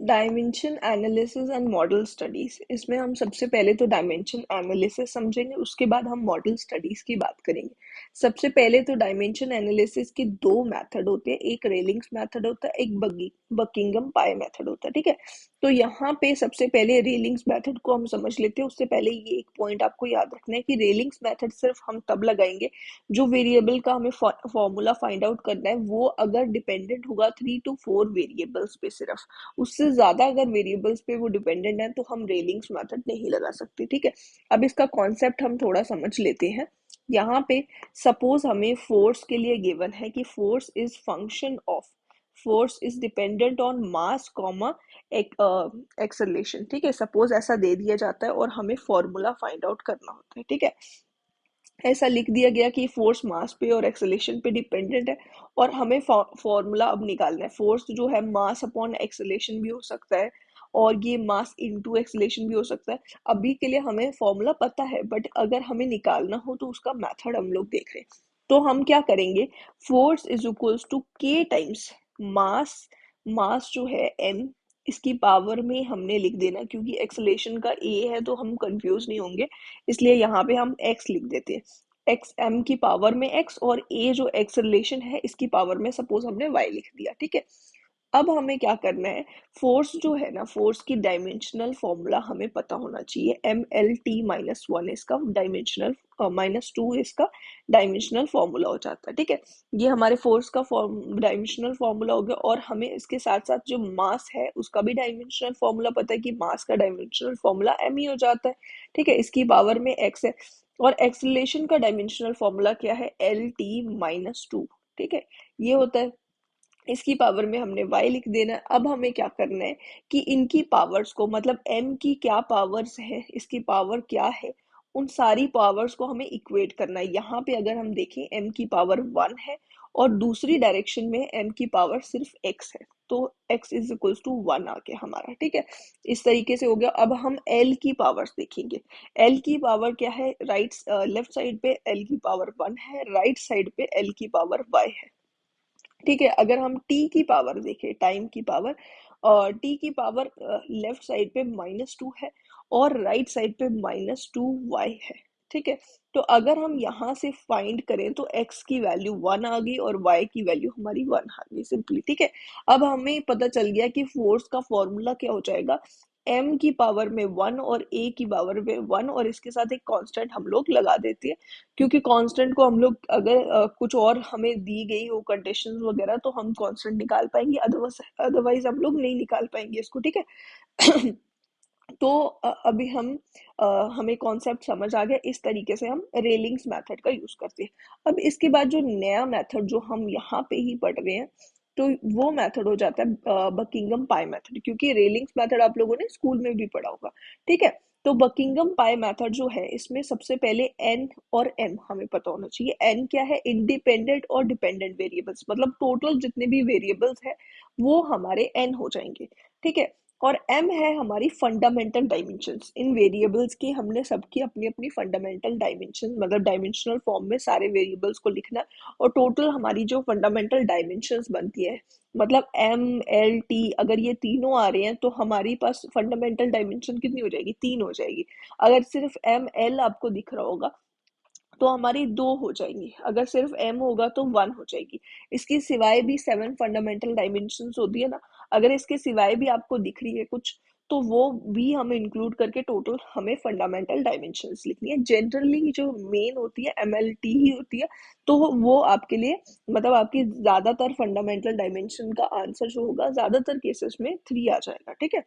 Dimension analysis and model studies, इसमें हम सबसे पहले तो डायमेंशन एनालिसिस समझेंगे, उसके बाद हम मॉडल स्टडीज की बात करेंगे। सबसे पहले तो डायमेंशन एनालिसिस के दो मेथड होते हैं, एक रेलिंग्स मेथड होता है, एक बकिंगम पाई मेथड होता है। ठीक है, तो यहाँ पे सबसे पहले रेलिंग्स मेथड को हम समझ लेते हैं। उससे पहले ये एक पॉइंट आपको याद रखना है कि रेलिंग्स मेथड सिर्फ हम तब लगाएंगे जो वेरिएबल का हमें फॉर्मूला फाइंड आउट करना है वो अगर डिपेंडेंट होगा 3 to 4 वेरिएबल्स पे सिर्फ। उससे ज्यादा अगर वेरिएबल्स पे वो डिपेंडेंट है तो हम रेलिंग्स मेथड नहीं लगा सकते। ठीक है, अब इसका कॉन्सेप्ट हम थोड़ा समझ लेते हैं। यहाँ पे सपोज हमें फोर्स के लिए गिवन है कि force is function of, force is dependent on mass comma acceleration. ठीक है, सपोज ऐसा दे दिया जाता है और हमें फॉर्मूला फाइंड आउट करना होता है। ठीक है, ऐसा लिख दिया गया कि फोर्स मास पे और एक्सेलेरेशन पे डिपेंडेंट है और हमें फॉर्मूला अब निकालना है। फोर्स जो है मास अपॉन एक्सेलेरेशन भी हो सकता है और ये मास इनटू एक्सेलेरेशन भी हो सकता है। अभी के लिए हमें फॉर्मूला पता है, बट अगर हमें निकालना हो तो उसका मेथड हम लोग देख रहे हैं। तो हम क्या करेंगे, फोर्स इज इक्वल्स टू के टाइम्स मास, मास जो है m, इसकी पावर में हमने लिख देना, क्योंकि एक्सेलेरेशन का a है तो हम कंफ्यूज नहीं होंगे, इसलिए यहाँ पे हम x लिख देते हैं। एक्स m की पावर में x और a जो एक्सेलरेशन है इसकी पावर में सपोज हमने y लिख दिया। ठीक है, अब हमें क्या करना है, फोर्स जो है ना, फोर्स की डायमेंशनल फॉर्मूला हमें पता होना चाहिए। MLT-1 इसका डायमेंशनल, -2 इसका डायमेंशनल फॉर्मूला हो जाता है। ठीक है, ये हमारे फोर्स का डायमेंशनल फॉर्मूला हो गया और हमें इसके साथ साथ जो मास है उसका भी डायमेंशनल फॉर्मूला पता है कि मास का डायमेंशनल फॉर्मूला m ही हो जाता है। ठीक है, इसकी पावर में x है और एक्सेलरेशन का डायमेंशनल फॉर्मूला क्या है, LT-2। ठीक है, ये होता है, इसकी पावर में हमने y लिख देना है। अब हमें क्या करना है कि इनकी पावर्स को, मतलब m की क्या पावर्स है, इसकी पावर क्या है, उन सारी पावर्स को हमें इक्वेट करना है। यहाँ पे अगर हम देखें m की पावर 1 है और दूसरी डायरेक्शन में m की पावर सिर्फ x है, तो x इज इक्वल्स टू 1 आ गया हमारा। ठीक है, इस तरीके से हो गया। अब हम l की पावर्स देखेंगे। l की पावर क्या है, लेफ्ट साइड पे l की पावर 1 है, राइट साइड पे l की पावर y है। ठीक है, अगर हम t की पावर देखें, टाइम की पावर, और t की पावर लेफ्ट साइड पे -2 है और राइट साइड पे -2y है। ठीक है, तो अगर हम यहाँ से फाइंड करें तो x की वैल्यू 1 आ गई और y की वैल्यू हमारी 1 आ गई सिंपली। ठीक है, अब हमें पता चल गया कि फोर्स का फॉर्मूला क्या हो जाएगा, m की पावर में 1 और a की पावर में 1 और इसके साथ एक कांस्टेंट हम लोग लगा देते हैं, क्योंकि कांस्टेंट को हम लोग अगर कुछ और हमें दी गई हो कंडीशंस वगैरह तो हम कांस्टेंट निकाल पाएंगे, अदरवाइज अदरवाइज हम लोग नहीं निकाल पाएंगे इसको। ठीक है तो अभी हमें कॉन्सेप्ट समझ आ गया, इस तरीके से हम रेलिंग्स मेथड का यूज करते हैं। अब इसके बाद जो नया मेथड जो हम यहाँ पे ही पढ़ रहे हैं, तो वो मेथड हो जाता है बकिंगम पाई मेथड, क्योंकि रेलिंग्स मेथड आप लोगों ने स्कूल में भी पढ़ा होगा। ठीक है, तो बकिंगम पाई मेथड जो है इसमें सबसे पहले n और m हमें पता होना चाहिए। n क्या है, इंडिपेंडेंट और डिपेंडेंट वेरिएबल्स, मतलब टोटल जितने भी वेरिएबल्स है वो हमारे n हो जाएंगे। ठीक है, और m है हमारी फंडामेंटल डायमेंशंस। इन वेरिएबल्स की हमने सबकी अपनी अपनी फंडामेंटल डायमेंशन, मतलब डायमेंशनल फॉर्म में सारे वेरिएबल्स को लिखना, और टोटल हमारी जो फंडामेंटल डायमेंशंस बनती है, मतलब m l t, अगर ये तीनों आ रहे हैं तो हमारी पास फंडामेंटल डायमेंशन कितनी हो जाएगी, 3 हो जाएगी। अगर सिर्फ m l आपको दिख रहा होगा तो हमारी 2 हो जाएंगी, अगर सिर्फ m होगा तो 1 हो जाएगी। इसके सिवाय भी 7 फंडामेंटल डायमेंशंस होती है ना, अगर इसके सिवाय भी आपको दिख रही है कुछ तो वो भी हम इंक्लूड करके टोटल हमें फंडामेंटल डायमेंशंस लिखनी है। जनरली जो मेन होती है MLT ही होती है, तो वो आपके लिए, मतलब आपकी ज्यादातर फंडामेंटल डायमेंशन का आंसर जो होगा ज्यादातर केसेस में 3 आ जाएगा। ठीक है,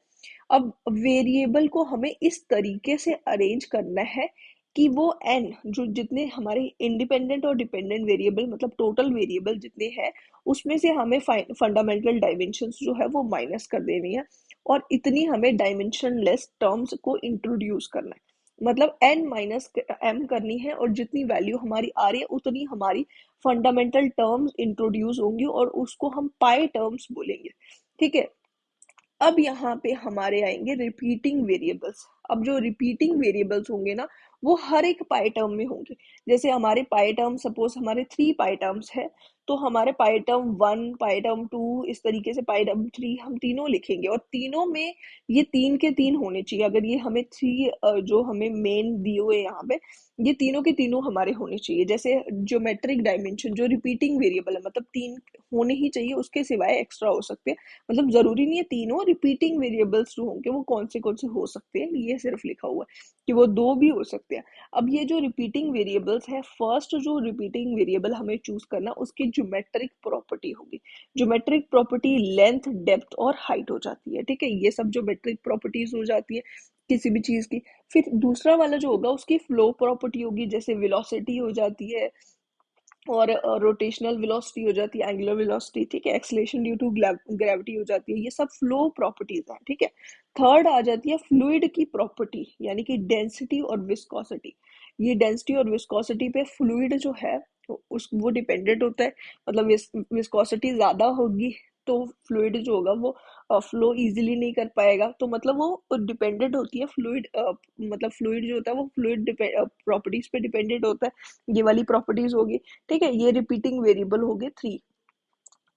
अब वेरिएबल को हमें इस तरीके से अरेंज करना है कि वो n, जो जितने हमारे इंडिपेंडेंट और डिपेंडेंट वेरिएबल, मतलब टोटल वेरिएबल जितने हैं उसमें से हमें फंडामेंटल डायमेंशंस जो है वो माइनस कर देनी है और इतनी हमें डायमेंशन लेस टर्म्स को इंट्रोड्यूस करना है। मतलब n माइनस m करनी है और जितनी वैल्यू हमारी आ रही है उतनी हमारी फंडामेंटल टर्म्स इंट्रोड्यूस होंगी और उसको हम पाई टर्म्स बोलेंगे। ठीक है, अब यहाँ पे हमारे आएंगे रिपीटिंग वेरिएबल्स। अब जो रिपीटिंग वेरिएबल्स होंगे ना वो हर एक पाई टर्म में होंगे। जैसे हमारे पाई टर्म, सपोज हमारे 3 पाई टर्म्स है, तो हमारे पाई टर्म 1, पाई टर्म 2, इस तरीके से पाई टर्म 3 हम तीनों लिखेंगे, और तीनों में ये 3 के 3 होने चाहिए। अगर ये हमें 3 जो हमें मेन दिए हुए यहाँ पे, ये तीनों के तीनों हमारे होने चाहिए। जैसे ज्योमेट्रिक डायमेंशन जो रिपीटिंग वेरिएबल है, मतलब 3 होने ही चाहिए, उसके सिवाय एक्स्ट्रा हो सकते हैं। मतलब जरूरी नहीं है तीनों रिपीटिंग वेरिएबल्स जो होंगे वो कौन से हो सकते हैं, ये सिर्फ लिखा हुआ है कि वो 2 भी हो सकते हैं। अब ये जो रिपीटिंग वेरिएबल्स है, फर्स्ट जो रिपीटिंग वेरिएबल हमें चूज करना, उसकी ज्योमेट्रिक प्रॉपर्टी होगी। ज्योमेट्रिक प्रॉपर्टी लेंथ, डेप्थ और हाइट हो जाती है, ठीक है। ये सब ज्योमेट्रिक प्रॉपर्टीज हो जाती है किसी भी चीज की। फिर दूसरा वाला जो होगा उसकी फ्लो प्रॉपर्टी होगी, जैसे वेलोसिटी हो जाती है, और रोटेशनल वेलोसिटी हो जाती है, एंगुलर वेलोसिटी, ठीक है, एक्सेलरेशन ड्यू टू ग्रेविटी हो जाती है। ये सब फ्लो प्रॉपर्टीज हैं, ठीक है। थर्ड आ जाती है फ्लूइड की प्रॉपर्टी, यानी कि डेंसिटी और विस्कोसिटी। ये डेंसिटी और विस्कोसिटी पे फ्लूइड जो है उस वो डिपेंडेंट होता है। मतलब विस्कोसिटी ज्यादा होगी तो फ्लूइड जो होगा वो फ्लो इजीली नहीं कर पाएगा, तो मतलब वो डिपेंडेंट होती है फ्लूइड, मतलब फ्लूइड जो होता है वो फ्लूइड प्रॉपर्टीज पे डिपेंडेंट होता है। ये वाली प्रॉपर्टीज होगी, ठीक है। ये रिपीटिंग वेरिएबल हो गए 3।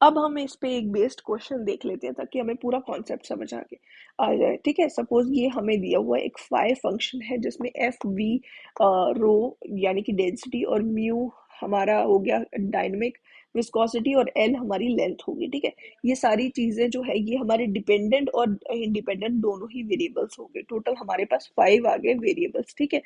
अब हम इस पे एक बेस्ड क्वेश्चन देख लेते हैं ताकि हमें पूरा कॉन्सेप्ट समझ आ जाए, ठीक है। सपोज ये हमें दिया हुआ एक फाई फंक्शन है जिसमें एफ वी रो यानी कि डेंसिटी, और म्यू हमारा हो गया डायनेमिक विस्कोसिटी, और एल हमारी लेंथ होगी, ठीक है। ये सारी चीजें जो है ये हमारे डिपेंडेंट और इंडिपेंडेंट दोनों ही वेरिएबल्स हो गए। टोटल हमारे पास 5 आ गए वेरिएबल्स, ठीक है।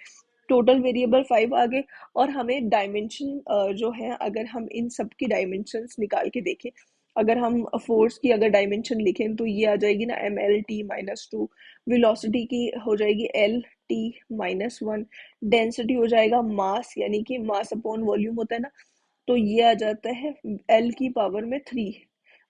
टोटल वेरिएबल 5 आ गए। और हमें डायमेंशन जो है, अगर हम इन सब की डायमेंशंस निकाल के देखें, अगर हम फोर्स की अगर डायमेंशन लिखें तो ये आ जाएगी ना mL t-2। वेलोसिटी की हो जाएगी L t-1। डेंसिटी हो जाएगा मास, यानी कि मास अपॉन वॉल्यूम होता है ना, तो ये आ जाता है L की पावर में 3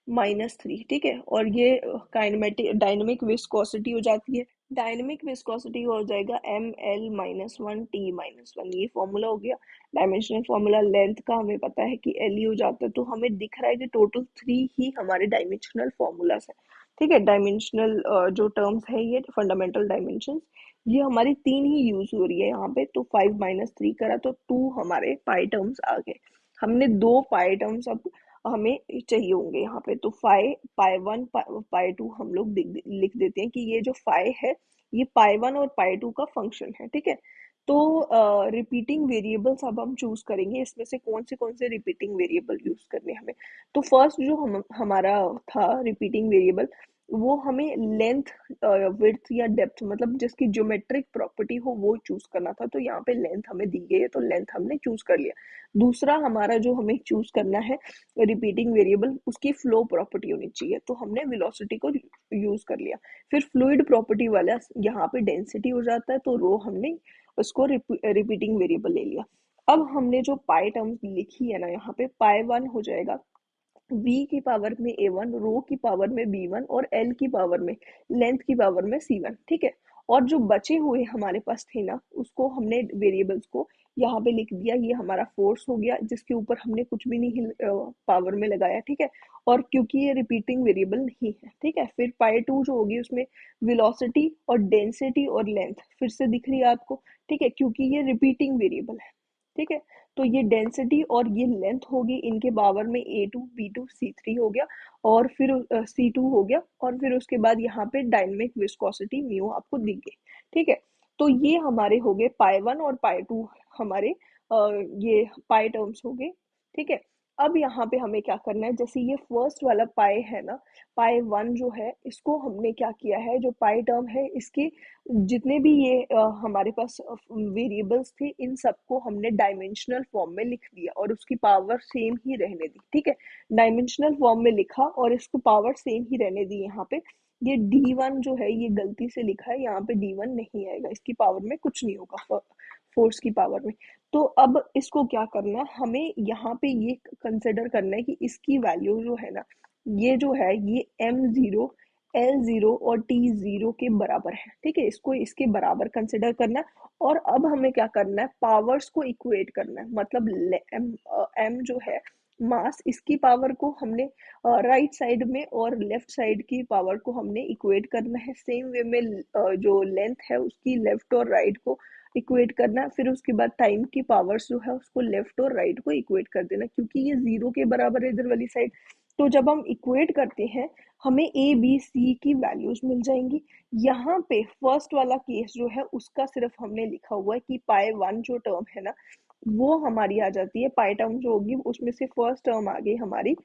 - 3, ठीक है। और ये काइनेमेटिक डायनेमिक विस्कोसिटी हो जाती है। डायनेमिक विस्कोसिटी हो जाएगा mL-1 t-1। ये फॉर्मूला हो गया डायमेंशनल फॉर्मूला। लेंथ का हमें पता है कि एल ही हो जाता है, तो हमें दिख रहा है कि टोटल 3 ही हमारे डायमेंशनल फॉर्मूलाज है, ठीक है। डायमेंशनल जो टर्म्स है ये फंडामेंटल डायमेंशंस, ये हमारी 3 ही यूज हो रही है यहाँ पे। तो 5 - 3 करा तो 2 हमारे पाई टर्म्स आ गए। हमने 2 पाई टर्म्स अब हमें चाहिए होंगे यहाँ पे, तो पाई 1 पाई 2 हम लोग लिख देते हैं कि ये जो फाई है ये पाई 1 और पाई 2 का फंक्शन है, ठीक है। तो रिपीटिंग वेरिएबल्स अब हम चूज करेंगे, इसमें से कौन से रिपीटिंग वेरिएबल यूज करने हैं हमें। तो फर्स्ट जो हमारा था रिपीटिंग वेरिएबल, वो हमें लेंथ, विड्थ या डेप्थ, मतलब जिसकी ज्योमेट्रिक प्रॉपर्टी हो वो चूज करना था। तो यहाँ पे लेंथ हमें दी गई है तो लेंथ हमने चूज कर लिया। दूसरा हमारा जो हमें चूज करना है रिपीटिंग वेरिएबल, उसकी फ्लो प्रॉपर्टी होनी चाहिए, तो हमने वेलोसिटी को यूज कर लिया। फिर फ्लूइड प्रॉपर्टी वाला यहाँ पे डेंसिटी हो जाता है, तो रो हमने उसको रिपीटिंग वेरिएबल ले लिया। अब हमने जो पाई टर्म्स लिखी है ना, यहाँ पे पाई 1 हो जाएगा v की पावर में a1, रो की पावर में b1, और l की पावर में, लेंथ की पावर में c1, ठीक है। और जो बचे हुए हमारे पास थे ना, उसको हमने वेरिएबल्स को यहाँ पे लिख दिया। ये हमारा फोर्स हो गया जिसके ऊपर हमने कुछ भी नहीं पावर में लगाया, ठीक है। और क्योंकि ये रिपीटिंग वेरिएबल नहीं है, ठीक है। फिर पाई 2 जो होगी उसमें वेलोसिटी और डेंसिटी और लेंथ फिर से दिख रही है आपको, ठीक है, क्योंकि ये रिपीटिंग वेरिएबल है, ठीक है। तो ये डेंसिटी और ये लेंथ होगी, इनके पावर में a2 b2 c3 हो गया, और फिर c2 हो गया, और फिर उसके बाद यहाँ पे डायनेमिक विस्कोसिटी म्यू आपको दिख गई, ठीक है। तो ये हमारे हो गए पाई 1 और पाई 2 हमारे ये पाई टर्म्स हो गए, ठीक है। अब यहाँ पे हमें क्या करना है, जैसे ये फर्स्ट वाला पाई है ना, पाई 1 जो है इसको हमने क्या किया है, जो पाई टर्म है इसके जितने भी ये हमारे पास वेरिएबल्स थे, इन सबको हमने डायमेंशनल फॉर्म में लिख दिया और उसकी पावर सेम ही रहने दी, ठीक है। डायमेंशनल फॉर्म में लिखा और इसको पावर सेम ही रहने दी। यहाँ पे ये d1 जो है ये गलती से लिखा है, यहाँ पे d1 नहीं आएगा, इसकी पावर में कुछ नहीं होगा, फोर्स की पावर में। तो अब इसको क्या करना है, हमें यहाँ पे ये कंसिडर करना है कि इसकी वैल्यू जो है ना, ये जो है ये m0 L0 और T0 के बराबर है, ठीक है। इसको इसके बराबर कंसिडर करना है। और अब हमें क्या करना है, पावर्स को इक्वेट करना है। मतलब m जो है मास, इसकी पावर को हमने राइट साइड में और लेफ्ट साइड की पावर को हमने इक्वेट करना है। सेम वे में जो लेंथ है उसकी लेफ्ट और राइट को इक्वेट करना है। फिर उसके बाद टाइम की पावर्स जो है उसको लेफ्ट और राइट को इक्वेट कर देना, क्योंकि ये जीरो के बराबर है इधर वाली साइड। तो जब हम इक्वेट करते हैं हमें ए बी सी की वैल्यूज मिल जाएंगी। यहाँ पे फर्स्ट वाला केस जो है उसका सिर्फ हमने लिखा हुआ है कि पाई वन जो टर्म है ना वो हमारी आ जाती है, पाई टर्म जो होगी उसमें से फर्स्ट टर्म आ गई हमारी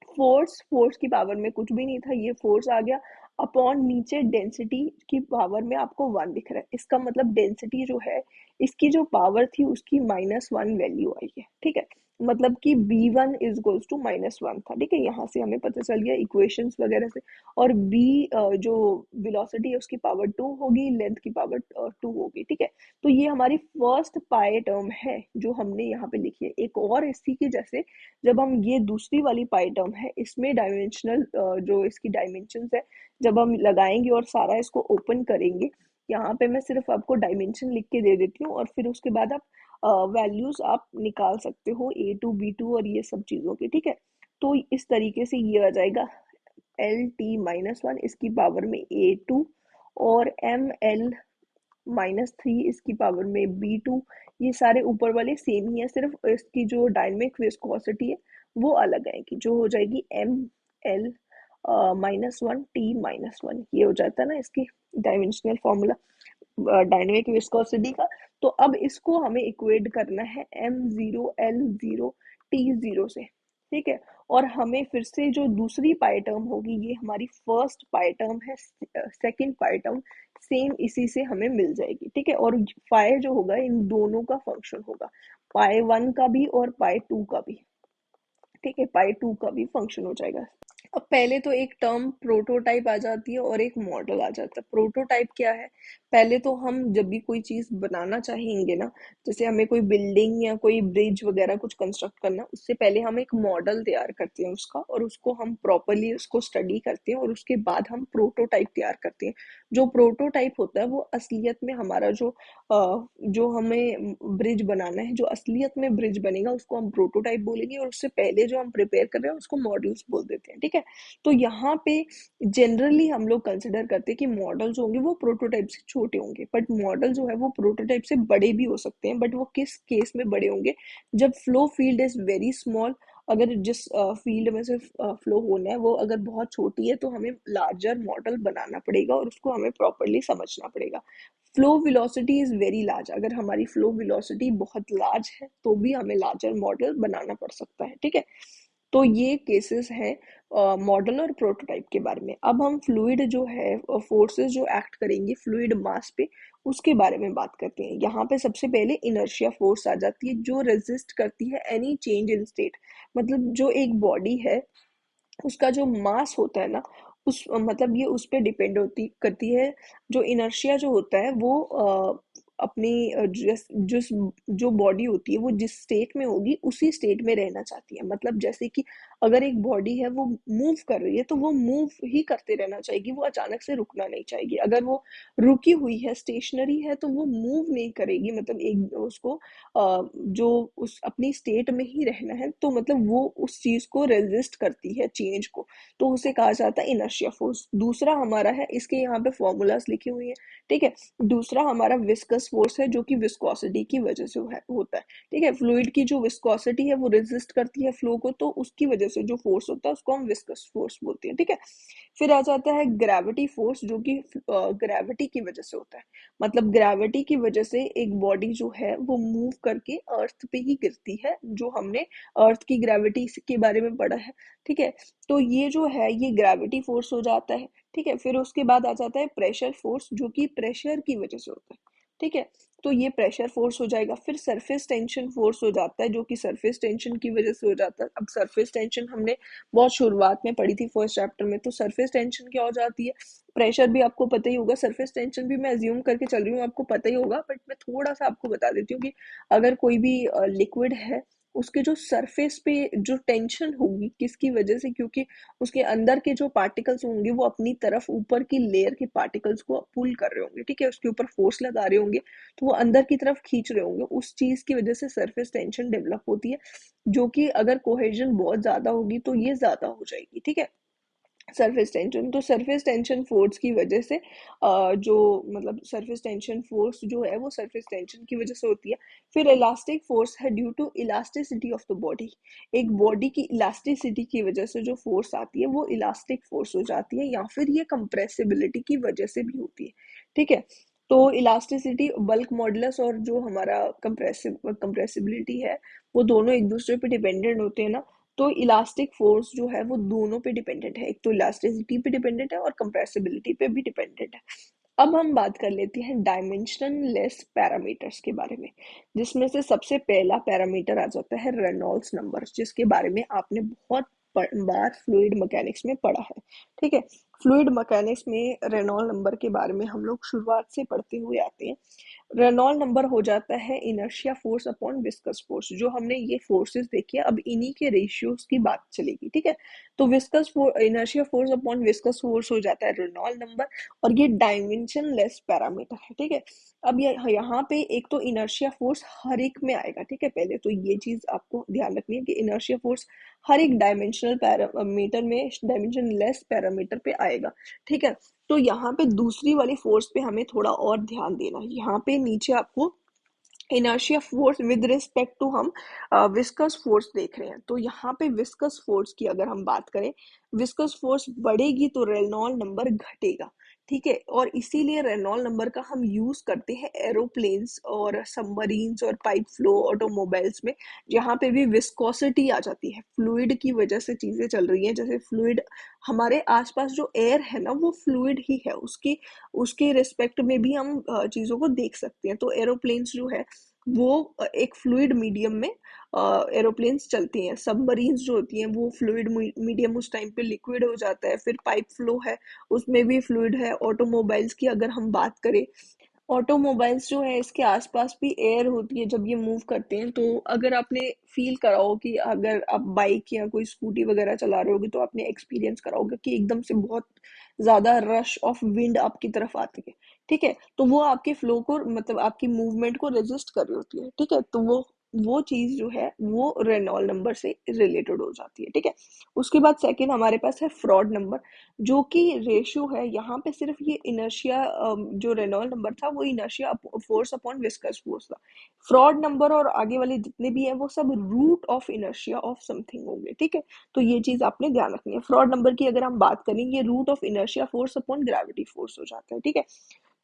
फोर्स। फोर्स की पावर में कुछ भी नहीं था, ये फोर्स आ गया अपॉन नीचे डेंसिटी की पावर में आपको वन दिख रहा है। इसका मतलब डेंसिटी जो है इसकी जो पावर थी उसकी -1 वैल्यू आई है। ठीक है, मतलब कि b1 इज गोल्स टू -1 था। ठीक है, यहाँ से हमें पता चल गया इक्वेशंस वगैरह से। और b जो वेलोसिटी है उसकी पावर 2 होगी, लेंथ की पावर 2 होगी। ठीक है, तो ये हमारी फर्स्ट पाई टर्म है जो हमने यहाँ पे लिखी है। एक और इसी के जैसे जब हम ये दूसरी वाली पाई टर्म है इसमें डायमेंशनल जो इसकी डायमेंशंस है जब हम लगाएंगे और सारा इसको ओपन करेंगे, यहाँ पे मैं सिर्फ आपको डायमेंशन लिख के दे देती हूँ और फिर उसके बाद आप वैल्यूज आप निकाल सकते हो A2 B2 और ये सब चीज़ों के। ठीक है, तो इस तरीके से ये आ जाएगा LT-1 इसकी पावर में A2 और ML -3 इसकी पावर में B2। ये सारे ऊपर वाले सेम ही है, सिर्फ इसकी जो डायनेमिक विस्कोसिटी है वो अलग आएगी, जो हो जाएगी ML -1 T-1। ये हो जाता है ना इसकी डायमेंशनल फॉर्मूला डायनेमिक विस्कोसिटी का। तो अब इसको हमें इक्वेट करना है M0L0T0 से। ठीक है, और हमें फिर से जो दूसरी पाई टर्म होगी ये हमारी फर्स्ट पाई टर्म है, सेकंड पाई टर्म सेम इसी से हमें मिल जाएगी। ठीक है, और पाई जो होगा इन दोनों का फंक्शन होगा, पाई वन का भी और पाई टू का भी। ठीक है, पाई टू का भी फंक्शन हो जाएगा। अब पहले तो एक टर्म प्रोटोटाइप आ जाती है और एक मॉडल आ जाता है। प्रोटोटाइप क्या है, पहले तो हम जब भी कोई चीज बनाना चाहेंगे ना, जैसे हमें कोई बिल्डिंग या कोई ब्रिज वगैरह कुछ कंस्ट्रक्ट करना, उससे पहले हम एक मॉडल तैयार करते हैं उसका, और उसको हम प्रॉपरली उसको स्टडी करते हैं और उसके बाद हम प्रोटोटाइप तैयार करते हैं। जो प्रोटोटाइप होता है वो असलियत में हमारा जो हमें ब्रिज बनाना है, जो असलियत में ब्रिज बनेगा उसको हम प्रोटोटाइप बोलेंगे, और उससे पहले जो हम प्रिपेयर कर रहे हैं उसको मॉडल्स बोल देते हैं। ठीक है, तो यहाँ पे जनरली हम लोग कंसिडर करते हैं कि मॉडल जो होंगे वो प्रोटोटाइप से छोटे होंगे, बट मॉडल जो है वो प्रोटोटाइप से बड़े भी हो सकते हैं। बट वो किस केस में बड़े होंगे, जब flow field is very small. अगर जिस फील्ड में से फ्लो होना है वो अगर बहुत छोटी है तो हमें लार्जर मॉडल बनाना पड़ेगा और उसको हमें प्रॉपरली समझना पड़ेगा। Flow velocity is very large, अगर हमारी फ्लो वेलोसिटी बहुत लार्ज है तो भी हमें लार्जर मॉडल बनाना पड़ सकता है। ठीक है, तो ये केसेस हैं मॉडल और प्रोटोटाइप के बारे में। अब हम फ्लूइड जो है फोर्सेस जो एक्ट करेंगे फ्लूइड मास पे उसके बारे में बात करते हैं। यहाँ पे सबसे पहले इनर्शिया फोर्स आ जाती है जो रेजिस्ट करती है एनी चेंज इन स्टेट। मतलब जो एक बॉडी है उसका जो मास होता है ना उस मतलब ये उस पे डिपेंड होती करती है। जो इनर्शिया जो होता है वो अपनी जिस जो बॉडी होती है वो जिस स्टेट में होगी उसी स्टेट में रहना चाहती है। मतलब जैसे कि अगर एक बॉडी है वो मूव कर रही है तो वो मूव ही करते रहना चाहेगी, वो अचानक से रुकना नहीं चाहेगी। अगर वो रुकी हुई है, स्टेशनरी है, तो वो मूव नहीं करेगी। मतलब एक उसको जो उस अपनी स्टेट में ही रहना है, तो मतलब वो उस चीज को रेजिस्ट करती है चेंज को, तो उसे कहा जाता है इनर्शिया फोर्स। दूसरा हमारा है, इसके यहाँ पे फॉर्मूलाज लिखी हुई है। ठीक है, दूसरा हमारा विस्कस फोर्स है जो कि विस्कोसिटी की वजह से होता है। ठीक है, फ्लूइड की जो विस्कोसिटी है वो रेजिस्ट करती है फ्लो को, तो उसकी वजह से जो फोर्स होता है उसको हम विस्कस फोर्स बोलते हैं। ठीक है, फिर आ जाता है ग्रेविटी फोर्स जो कि ग्रेविटी की वजह से होता है। मतलब ग्रेविटी की वजह से एक बॉडी जो है वो मूव करके अर्थ पे ही गिरती है, जो हमने अर्थ की ग्रेविटी के बारे में पढ़ा है। ठीक है, तो ये जो है ये ग्रेविटी फोर्स हो जाता है। ठीक है, फिर उसके बाद आ जाता है प्रेशर फोर्स जो कि प्रेशर की वजह से होता है। ठीक है, तो ये प्रेशर फोर्स हो जाएगा। फिर सरफेस टेंशन फोर्स हो जाता है जो कि सरफेस टेंशन की वजह से हो जाता है। अब सरफेस टेंशन हमने बहुत शुरुआत में पढ़ी थी फर्स्ट चैप्टर में। तो सरफेस टेंशन क्या हो जाती है, प्रेशर भी आपको पता ही होगा, सरफेस टेंशन भी मैं अज्यूम करके चल रही हूँ आपको पता ही होगा, बट मैं थोड़ा सा आपको बता देती हूँ कि अगर कोई भी लिक्विड है उसके जो सरफेस पे जो टेंशन होगी किसकी वजह से, क्योंकि उसके अंदर के जो पार्टिकल्स होंगे वो अपनी तरफ ऊपर की लेयर के पार्टिकल्स को पुल कर रहे होंगे, ठीक है, उसके ऊपर फोर्स लगा रहे होंगे, तो वो अंदर की तरफ खींच रहे होंगे, उस चीज की वजह से सरफेस टेंशन डेवलप होती है, जो कि अगर कोहेजन बहुत ज्यादा होगी तो ये ज्यादा हो जाएगी, ठीक है। सरफेस टेंशन, तो सरफेस टेंशन फोर्स की वजह से जो मतलब सरफेस टेंशन फोर्स जो है वो सरफेस टेंशन की वजह से होती है। फिर इलास्टिक फोर्स है due to elasticity of the body. एक बॉडी की इलास्टिसिटी की वजह से जो फोर्स आती है वो इलास्टिक फोर्स हो जाती है, या फिर ये कंप्रेसिबिलिटी की वजह से भी होती है, ठीक है। तो इलास्टिसिटी, बल्क मॉडुलस और जो हमारा कंप्रेसिबिलिटी है, वो दोनों एक दूसरे पे डिपेंडेंट होते हैं ना। तो इलास्टिक फोर्स जो है वो दोनों पे डिपेंडेंट है, एक तो इलास्टिसिटी पे डिपेंडेंट है और कंप्रेसिबिलिटी पे भी डिपेंडेंट है। अब हम बात कर लेते हैं डायमेंशनलेस पैरामीटर्स के बारे में, जिसमें से सबसे पहला पैरामीटर आ जाता है रेनॉल्ड्स नंबर, जिसके बारे में आपने बहुत बार फ्लूइड मैकेनिक्स में पढ़ा है, ठीक है। फ्लूइड मैकेनिक्स में रेनॉल्ड नंबर के बारे में हम लोग शुरुआत से पढ़ते हुए आते हैं। रेनॉल्ड नंबर हो जाता है inertia force upon viscous force. जो हमने ये फोर्सेस देखी है, अब इन्हीं के रेशियोज की बात चलेगी, ठीक है। तो viscous inertia force upon viscous force हो जाता है रेनॉल्ड नंबर, और ये डायमेंशन लेस पैरामीटर है, ठीक है। अब यहाँ पे एक तो इनर्शिया फोर्स हर एक में आएगा, ठीक है। पहले तो ये चीज आपको ध्यान रखनी है कि इनर्शिया फोर्स हर एक डायमेंशनल पैरामीटर में, डायमेंशन लेस पैरामीटर पे आएगा, ठीक है। तो यहाँ पे दूसरी वाली फोर्स पे हमें थोड़ा और ध्यान देना है। यहाँ पे नीचे आपको inertia force with respect to हम विस्कस फोर्स देख रहे हैं, तो यहाँ पे विस्कस फोर्स की अगर हम बात करें, विस्कस फोर्स बढ़ेगी तो रेनॉल्ड नंबर घटेगा, ठीक है। और इसीलिए रेनॉल्ड नंबर का हम यूज करते हैं एरोप्लेन्स और सबमरीन्स और पाइप फ्लो ऑटोमोबाइल्स में, जहाँ पे भी विस्कोसिटी आ जाती है, फ्लूइड की वजह से चीजें चल रही हैं। जैसे फ्लूइड, हमारे आसपास जो एयर है ना वो फ्लूइड ही है, उसकी उसके रिस्पेक्ट में भी हम चीजों को देख सकते हैं। तो एरोप्लेन्स जो है वो एक फ्लूइड मीडियम में एरोप्लेन्स चलती हैं। सबमरीन्स जो होती हैं वो फ्लूइड मीडियम उस टाइम पे लिक्विड हो जाता है। फिर पाइप फ्लो है, उसमें भी फ्लूइड है। ऑटोमोबाइल्स की अगर हम बात करें, ऑटोमोबाइल्स जो है इसके आसपास भी एयर होती है जब ये मूव करते हैं। तो अगर आपने फील करा हो कि अगर आप बाइक या कोई स्कूटी वगैरह चला रहे होगे तो आपने एक्सपीरियंस करा होगा कि एकदम से बहुत ज्यादा रश ऑफ विंड आपकी तरफ आती है, ठीक है। तो वो आपके फ्लो को, मतलब आपकी मूवमेंट को रेजिस्ट कर रही होती है, ठीक है। तो वो चीज जो है वो रेनॉल्ड नंबर से रिलेटेड हो जाती है, ठीक है। उसके बाद सेकंड हमारे पास है फ्रॉड नंबर, जो कि रेशियो है। यहाँ पे सिर्फ ये इनर्शिया, जो रेनॉल्ड नंबर था वो inertia force upon viscous force था। फ्रॉड नंबर और आगे वाले जितने भी हैं वो सब root of inertia of something होंगे, ठीक है। तो ये चीज आपने ध्यान रखनी है। फ्रॉड नंबर की अगर हम बात करें, ये root of inertia force upon gravity force हो जाता है, ठीक है।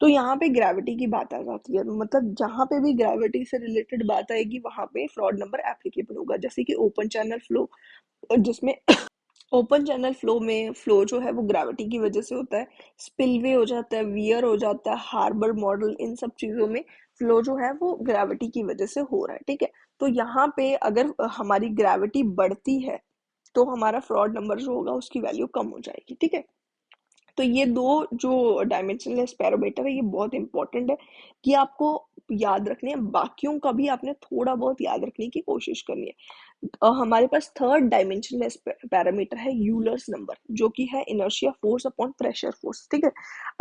तो यहाँ पे ग्रेविटी की बात आ जाती है, मतलब जहां पे भी ग्रेविटी से रिलेटेड बात आएगी वहां पे फ्रॉड नंबर एप्लीकेबल होगा। जैसे कि ओपन चैनल फ्लो, जिसमें ओपन चैनल फ्लो में फ्लो जो है वो ग्रेविटी की वजह से होता है। स्पिलवे हो जाता है, वियर हो जाता है, हार्बर मॉडल, इन सब चीजों में फ्लो जो है वो ग्रेविटी की वजह से हो रहा है, ठीक है। तो यहाँ पे अगर हमारी ग्रेविटी बढ़ती है तो हमारा फ्रॉड नंबर जो होगा उसकी वैल्यू कम हो जाएगी, ठीक है। तो ये दो जो डायमेंशनलेस पैरामीटर है ये बहुत इंपॉर्टेंट है कि आपको याद रखने हैं। बाकियों का भी आपने थोड़ा बहुत याद रखने की कोशिश करनी है। हमारे पास थर्ड डायमेंशनलेस पैरामीटर है यूलर्स नंबर, जो कि है inertia force upon pressure force, ठीक है।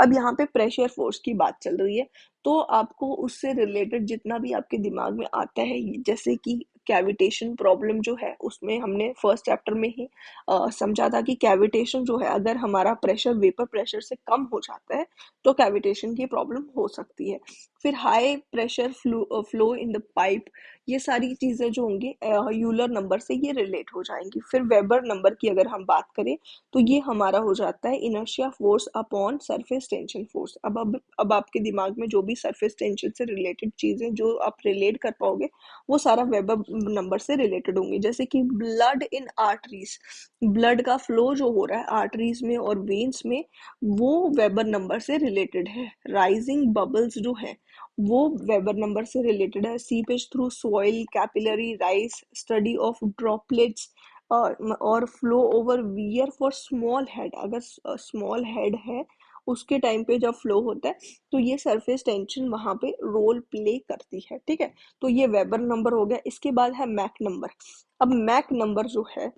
अब यहाँ पे प्रेशर फोर्स की बात चल रही है, तो आपको उससे रिलेटेड जितना भी आपके दिमाग में आता है, जैसे कि कैविटेशन प्रॉब्लम जो है, उसमें हमने फर्स्ट चैप्टर में ही समझा था कि कैविटेशन जो है, अगर हमारा प्रेशर वेपर प्रेशर से कम हो जाता है तो कैविटेशन की प्रॉब्लम हो सकती है। फिर high pressure flow in the pipe, ये सारी चीजें जो होंगी यूलर नंबर से ये रिलेट हो जाएंगी। फिर वेबर नंबर की अगर हम बात करें तो ये हमारा हो जाता है inertia force upon surface tension force. अब आपके दिमाग में जो भी सरफेस टेंशन से रिलेटेड चीजें जो आप रिलेट कर पाओगे वो सारा वेबर नंबर से रिलेटेड होंगे। जैसे कि ब्लड इन आर्टरीज, ब्लड का फ्लो जो हो रहा है आर्टरीज में और वेन्स में, वो वेबर नंबर से रिलेटेड है। राइजिंग बबल्स जो है वो वेबर नंबर से रिलेटेड है। Seepage through soil, capillary rise, study of droplets, और flow over weir for small head, अगर स्मॉल हेड है उसके टाइम पे जब फ्लो होता है तो ये सरफेस टेंशन वहां पे रोल प्ले करती है, ठीक है। तो ये वेबर नंबर हो गया। इसके बाद है मैक नंबर। अब मैक नंबर जो है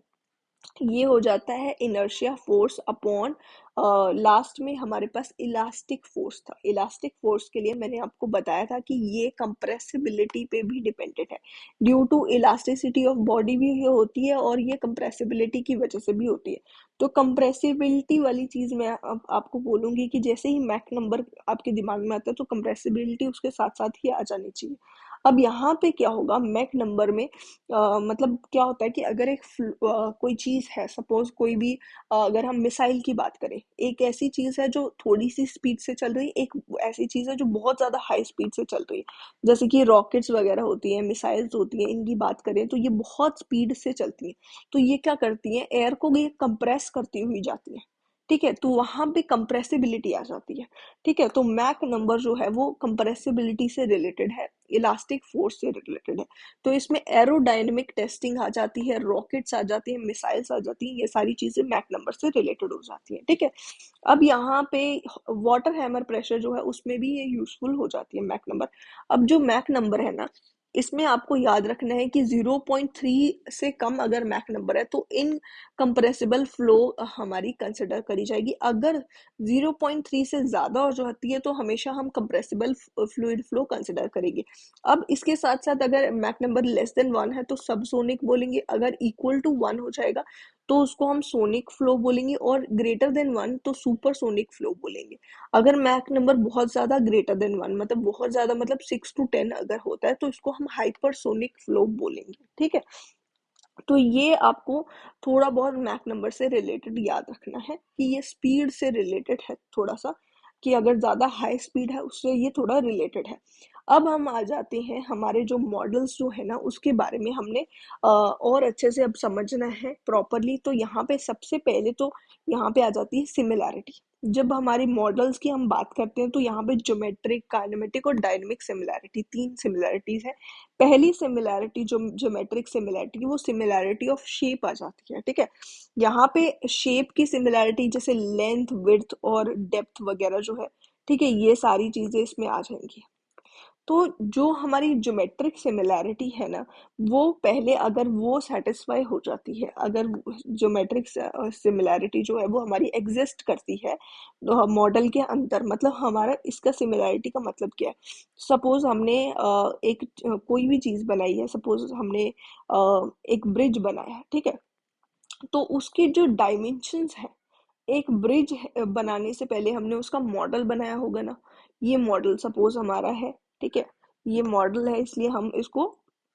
ये हो जाता है इनर्शिया फोर्स अपॉन, लास्ट में हमारे पास इलास्टिक फोर्स था। इलास्टिक फोर्स के लिए मैंने आपको बताया था कि ये कंप्रेसिबिलिटी पे भी डिपेंडेंट है। Due to elasticity of body भी ये होती है और ये कंप्रेसिबिलिटी की वजह से भी होती है। तो कंप्रेसिबिलिटी वाली चीज मैं अब आपको बोलूंगी कि जैसे ही मैक नंबर आपके दिमाग में आता है तो कंप्रेसिबिलिटी उसके साथ साथ ही आ जानी चाहिए। अब यहाँ पे क्या होगा मैक नंबर में, मतलब क्या होता है कि अगर कोई चीज है, सपोज कोई भी, अगर हम मिसाइल की बात करें, एक ऐसी चीज है जो थोड़ी सी स्पीड से चल रही है, एक ऐसी चीज है जो बहुत ज्यादा हाई स्पीड से चल रही है। जैसे कि रॉकेट्स वगैरह होती हैं, मिसाइल्स होती हैं, इनकी बात करें तो ये बहुत स्पीड से चलती हैं। तो ये क्या करती हैं, एयर को ये कंप्रेस करती हुई जाती है, ठीक है। तो वहां पे कंप्रेसिबिलिटी आ जाती है, ठीक है। तो मैक नंबर जो है वो कंप्रेसिबिलिटी से रिलेटेड है, इलास्टिक फोर्स से रिलेटेड है। तो इसमें एरोडायनेमिक टेस्टिंग आ जाती है, रॉकेट्स आ जाती है, मिसाइल्स आ जाती हैं, ये सारी चीजें मैक नंबर से रिलेटेड हो जाती हैं, ठीक है। अब यहाँ पे वाटर हैमर प्रेशर जो है उसमें भी ये यूजफुल हो जाती है मैक नंबर। अब जो मैक नंबर है ना, इसमें आपको याद रखना है कि 0.3 से कम अगर मैक नंबर है तो इन कंप्रेसिबल फ्लो हमारी कंसिडर करी जाएगी। अगर 0.3 से ज्यादा हो जाती है तो हमेशा हम कंप्रेसिबल फ्लूइड फ्लो कंसिडर करेंगे। अब इसके साथ साथ अगर मैक नंबर लेस देन 1 है तो सबसोनिक बोलेंगे, अगर इक्वल टू 1 हो जाएगा तो उसको हम सोनिक फ्लो बोलेंगे, और ग्रेटर देन 1 तो सुपरसोनिक फ्लो बोलेंगे। अगर मैक नंबर बहुत ज्यादा ग्रेटर देन 1, मतलब बहुत ज्यादा, मतलब 6 to 10 अगर होता है तो इसको हम हाइपरसोनिक फ्लो बोलेंगे, ठीक है। तो ये आपको थोड़ा बहुत मैक नंबर से रिलेटेड याद रखना है कि ये स्पीड से रिलेटेड है थोड़ा सा, कि अगर ज्यादा हाई स्पीड है उससे ये थोड़ा रिलेटेड है। अब हम आ जाते हैं हमारे जो मॉडल्स जो है ना उसके बारे में हमने और अच्छे से अब समझना है प्रॉपरली। तो यहाँ पे सबसे पहले तो यहाँ पे आ जाती है सिमिलैरिटी। जब हमारी मॉडल्स की हम बात करते हैं तो यहाँ पे ज्योमेट्रिक, काइनेमेटिक और डायनेमिक सिमिलैरिटी, तीन सिमिलैरिटीज है। पहली सिमिलैरिटी जो ज्योमेट्रिक सिमिलैरिटी, वो सिमिलैरिटी ऑफ शेप आ जाती है, ठीक है। यहाँ पे शेप की सिमिलैरिटी जैसे लेंथ, विड्थ और डेप्थ वगैरह जो है, ठीक है, ये सारी चीजें इसमें आ जाएंगी। तो जो हमारी ज्योमेट्रिक सिमिलैरिटी है ना, वो पहले अगर वो सेटिस्फाई हो जाती है, अगर ज्योमेट्रिक सिमिलैरिटी जो है वो हमारी एग्जिस्ट करती है मॉडल के अंदर, मतलब हमारा इसका सिमिलैरिटी का मतलब क्या है। सपोज हमने कोई भी चीज बनाई है, सपोज हमने एक ब्रिज बनाया है, ठीक है। तो उसके जो डायमेंशंस है, एक ब्रिज बनाने से पहले हमने उसका मॉडल बनाया होगा ना। ये मॉडल सपोज हमारा है, ठीक है। ये मॉडल है इसलिए हम इसको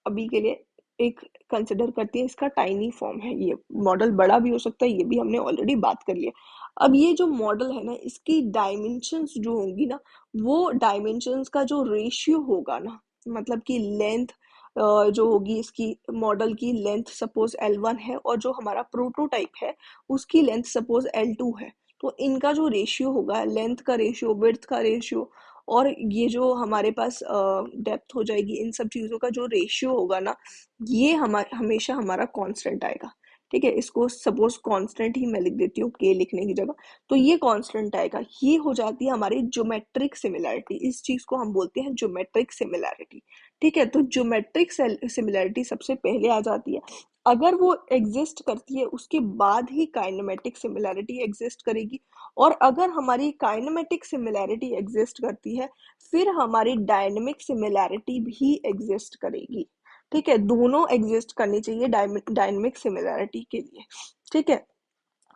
अभी के लिए एक कंसिडर करते हैं, इसका टाइनी फॉर्म है। ये मॉडल बड़ा भी हो सकता है, ये भी हमने ऑलरेडी बात कर लिया। अब ये जो मॉडल है ना, इसकी डायमेंशंस जो होंगी ना, वो डायमेंशंस का जो रेशियो होगा ना, मतलब कि लेंथ जो होगी इसकी, मॉडल की लेंथ सपोज L1 है और जो हमारा प्रोटोटाइप है उसकी लेंथ सपोज L2 है। तो इनका जो रेशियो होगा, लेंथ का रेशियो, विड्थ का रेशियो, और ये जो हमारे पास डेप्थ हो जाएगी, इन सब चीजों का जो रेशियो होगा ना, ये हमेशा हमारा कांस्टेंट आएगा, ठीक है। इसको सपोज कांस्टेंट ही मैं लिख देती हूँ के लिखने की जगह। तो ये कांस्टेंट आएगा, ये हो जाती है हमारी ज्योमेट्रिक सिमिलैरिटी। इस चीज को हम बोलते हैं ज्योमेट्रिक सिमिलैरिटी, ठीक है। तो ज्योमेट्रिक सिमिलैरिटी सबसे पहले आ जाती है। अगर वो एग्जिस्ट करती है उसके बाद ही काइनेमेटिक सिमिलैरिटी एग्जिस्ट करेगी, और अगर हमारी काइनेमेटिक सिमिलैरिटी एग्जिस्ट करती है फिर हमारी डायनेमिक सिमिलैरिटी भी एग्जिस्ट करेगी, ठीक है। दोनों एग्जिस्ट करनी चाहिए डायनेमिक सिमिलैरिटी के लिए, ठीक है।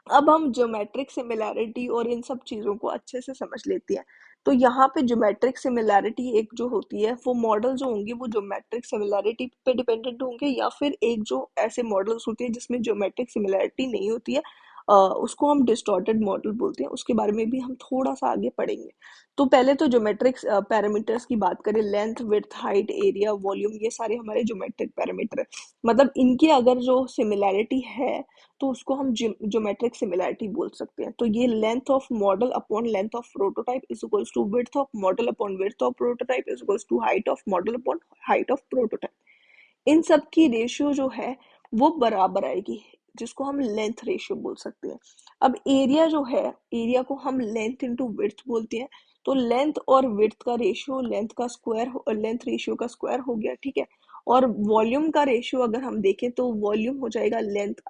अब हम ज्योमेट्रिक सिमिलैरिटी और इन सब चीजों को अच्छे से समझ लेते हैं। तो यहाँ पे ज्योमेट्रिक सिमिलैरिटी एक जो होती है, वो मॉडल जो होंगे वो ज्योमेट्रिक सिमिलैरिटी पे डिपेंडेंट होंगे, या फिर एक जो ऐसे मॉडल्स होते हैं जिसमें ज्योमेट्रिक सिमिलैरिटी नहीं होती है, उसको हम डिस्टॉर्टेड मॉडल बोलते हैं। उसके बारे में भी हम थोड़ा सा आगे पढ़ेंगे। तो पहले तो ज्योमेट्रिक पैरामीटर्स की बात करें, length, width, height, area, volume, ये सारे हमारे ज्योमेट्रिक पैरामीटर है। मतलब इनकी अगर जो सिमिलैरिटी है तो उसको हम ज्योमेट्रिक सिमिलैरिटी बोल सकते हैं। तो ये length of model upon length of prototype is equals to width of model upon width of prototype is equals to height of model upon height of prototype. इन सब की रेशियो जो है वो बराबर आएगी। जिसको हम लेंथ रेशियो बोल सकते हैं। अब एरिया जो है, एरिया को हम लेंथ इंटू विड्थ बोलते हैं। तो लेंथ और विड्थ का रेशियो लेंथ का स्क्वायर, लेंथ रेशियो का स्क्वायर हो गया, ठीक है। और वॉल्यूम का रेशियो अगर हम देखें तो वॉल्यूम हो जाएगा लेंथ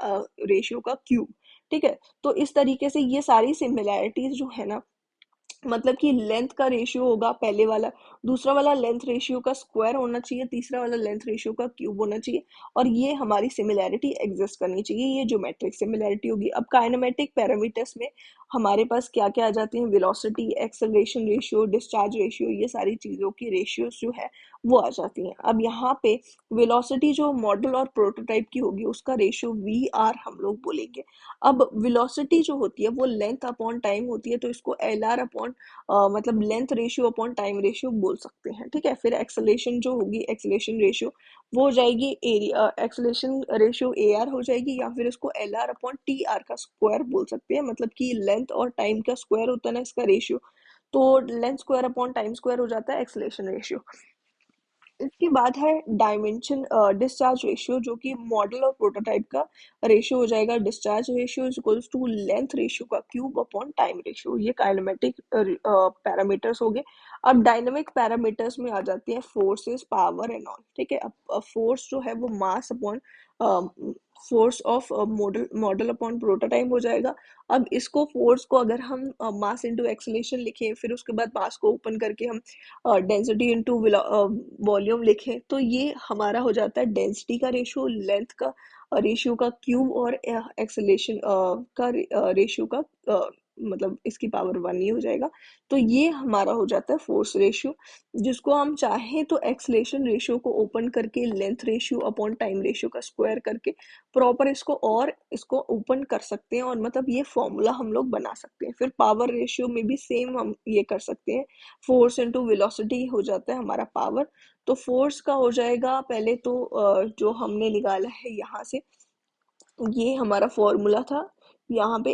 रेशियो का क्यूब, ठीक है। तो इस तरीके से ये सारी सिमिलैरिटीज जो है ना, मतलब कि लेंथ का रेशियो होगा पहले वाला, दूसरा वाला लेंथ रेशियो का स्क्वायर होना चाहिए, तीसरा वाला लेंथ रेशियो का क्यूब होना चाहिए, और ये हमारी सिमिलैरिटी एग्जिस्ट करनी चाहिए, ये ज्योमेट्रिक सिमिलैरिटी होगी। अब काइनेमेटिक पैरामीटर्स में हमारे पास क्या क्या आ जाते हैं, velocity, acceleration ratio, discharge ratio, ये सारी चीज़ों की रेशियोज जो है वो आ जाती हैं। अब यहाँ पे वेलोसिटी जो मॉडल और प्रोटोटाइप की होगी उसका रेशियो वी आर हम लोग बोलेंगे। अब वेलोसिटी जो होती है वो लेंथ अपॉन टाइम होती है, तो इसको एल आर अपॉन मतलब length ratio upon time ratio बोल सकते हैं, ठीक है। फिर एक्सेलेरेशन जो होगी, एक्सेलेरेशन रेशियो वो हो जाएगी area, acceleration ratio A R हो जाएगी, या फिर इसको L R upon T R का स्क्वायर बोल सकते हैं, मतलब कि लेंथ और टाइम का स्क्वायर होता है ना इसका रेशियो, तो length square upon time square हो जाता है एक्सेलेरेशन रेशियो। इसके बाद है डायमेंशन डिस्चार्ज रेशियो, जो कि मॉडल और प्रोटोटाइप का रेशियो हो जाएगा। Discharge ratio is equals to length ratio का क्यूब अपॉन टाइम रेशियो। ये काइनेमेटिक पैरामीटर्स हो गए। अब डायनेमिक पैरामीटर्स में आ जाती है फोर्सेस, पावर एंड ऑल, ठीक है। अब फोर्स जो है वो mass upon force of model, model upon prototype हो जाएगा। अब इसको फोर्स को अगर हम मास इंटू एक्सेलेरेशन लिखें, फिर उसके बाद मास को ओपन करके हम डेंसिटी इंटू वॉल्यूम लिखें, तो ये हमारा हो जाता है डेंसिटी का रेशियो, लेंथ का रेशियो का क्यूब, और एक्सेलेरेशन का रेशियो का मतलब इसकी पावर 1 ही हो जाएगा। तो ये हमारा हो जाता है फोर्स रेशियो, जिसको हम चाहें तो एक्सेलेरेशन रेशियो को ओपन करके length ratio upon time ratio का स्क्वायर करके प्रॉपर इसको और इसको ओपन कर सकते हैं, और मतलब ये फॉर्मूला हम लोग बना सकते हैं। फिर पावर रेशियो में भी सेम हम ये कर सकते हैं, फोर्स इंटू वेलोसिटी हो जाता है हमारा पावर। तो फोर्स का हो जाएगा पहले तो जो हमने निकाला है यहाँ से, ये हमारा फॉर्मूला था, यहाँ पे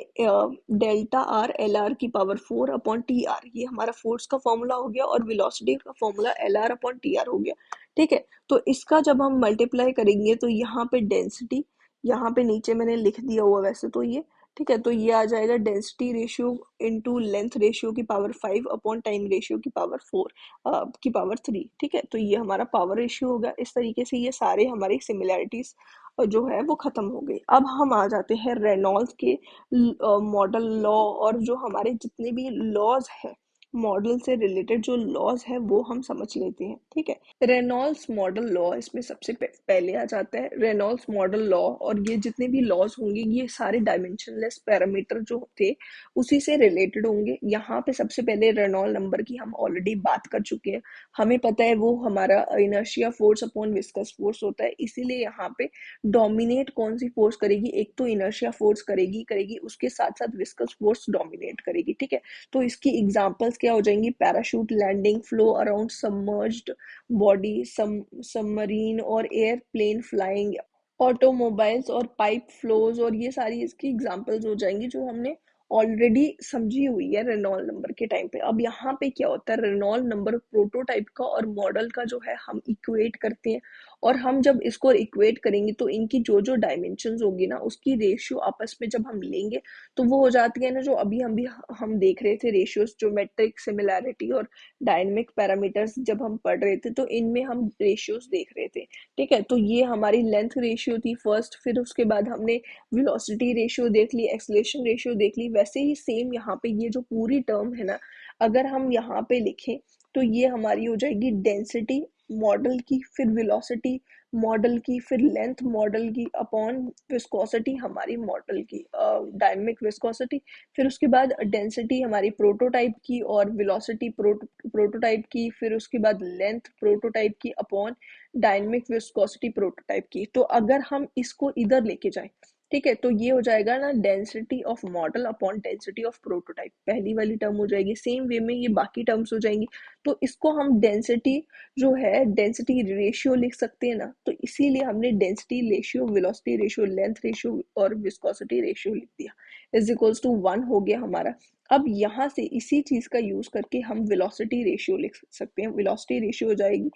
डेल्टा आर एल आर की पावर 4 अपॉन टी आर, ये हमारा फोर्स का फॉर्मूला हो गया, और वेलोसिटी का formula L R upon T R हो गया, ठीक है। तो इसका जब हम मल्टीप्लाई करेंगे तो यहाँ पे डेंसिटी, यहाँ पे नीचे मैंने लिख दिया हुआ वैसे तो ये, ठीक है। तो ये आ जाएगा density ratio into length ratio की पावर 5 अपॉन टाइम रेशियो की पावर 4 की पावर 3, ठीक है। तो ये हमारा पावर रेशियो होगा। इस तरीके से ये सारे हमारी सिमिलैरिटीज जो है वो खत्म हो गई। अब हम आ जाते हैं रेनॉल्ड्स के मॉडल लॉ, और जो हमारे जितने भी लॉज है, मॉडल से रिलेटेड जो लॉज है वो हम समझ लेते हैं, ठीक है। रेनॉल्ड्स मॉडल लॉ इसमें सबसे पहले आ जाता है। रेनॉल्ड्स मॉडल लॉ, और ये जितने भी लॉज होंगे ये सारे डायमेंशनलेस पैरामीटर जो थे उसी से रिलेटेड होंगे। यहाँ पे सबसे पहले रेनॉल्ड नंबर की हम ऑलरेडी बात कर चुके हैं, हमें पता है वो हमारा inertia force upon viscous force होता है। इसीलिए यहाँ पे डोमिनेट कौन सी फोर्स करेगी, एक तो इनर्शिया फोर्स करेगी करेगी उसके साथ साथ विस्कस फोर्स डोमिनेट करेगी, ठीक है। तो इसकी एग्जांपल्स क्या हो जाएंगी, parachute landing, flow around submerged body, submarine और एयरप्लेन फ्लाइंग, ऑटोमोबाइल्स और पाइप फ्लोज, और ये सारी इसकी एग्जांपल्स हो जाएंगी जो हमने ऑलरेडी समझी हुई है रेनॉल्ड नंबर के टाइम पे। अब यहाँ पे क्या होता है, रेनॉल्ड नंबर प्रोटोटाइप का और मॉडल का जो है हम इक्वेट करते हैं, और हम जब इसको इक्वेट करेंगे तो इनकी जो जो डायमेंशंस होगी ना उसकी रेशियो आपस में जब हम लेंगे तो वो हो जाती है ना, जो अभी हम देख रहे थे रेशियोज, ज्योमेट्रिक सिमिलैरिटी और डायनेमिक पैरामीटर्स जब हम पढ़ रहे थे तो इनमें हम रेशियोज देख रहे थे, ठीक है। तो ये हमारी लेंथ रेशियो थी फर्स्ट, फिर उसके बाद हमने वेलोसिटी रेशियो देख ली, एक्सेलरेशन रेशियो देख ली। वैसे ही सेम यहाँ पे ये जो पूरी टर्म है ना, अगर हम यहाँ पे लिखें तो ये हमारी हो जाएगी डेंसिटी मॉडल की, फिर वेलोसिटी मॉडल की, फिर लेंथ मॉडल की अपॉन विस्कोसिटी हमारी मॉडल की, डायनेमिक विस्कोसिटी, फिर उसके बाद डेंसिटी हमारी प्रोटोटाइप की, और वेलोसिटी प्रोटोटाइप की, फिर उसके बाद लेंथ प्रोटोटाइप की अपॉन डायनेमिक विस्कोसिटी प्रोटोटाइप की। तो अगर हम इसको इधर लेके जाएं, ठीक है, तो ये हो जाएगा ना density of model upon density of prototype, पहली वाली टर्म हो जाएगी। सेम वे में ये बाकी टर्म्स हो जाएंगी। तो इसको हम डेंसिटी जो है डेंसिटी रेशियो लिख सकते हैं ना, तो इसीलिए हमने density ratio, velocity ratio, length ratio और विस्कोसिटी रेशियो लिख दिया, इज इक्वल्स टू 1 हो गया हमारा। अब यहाँ से इसी चीज का यूज करके हम वेलोसिटी रेशियो लिख सकते हैं। वेलोसिटी रेशियो हो जाएगी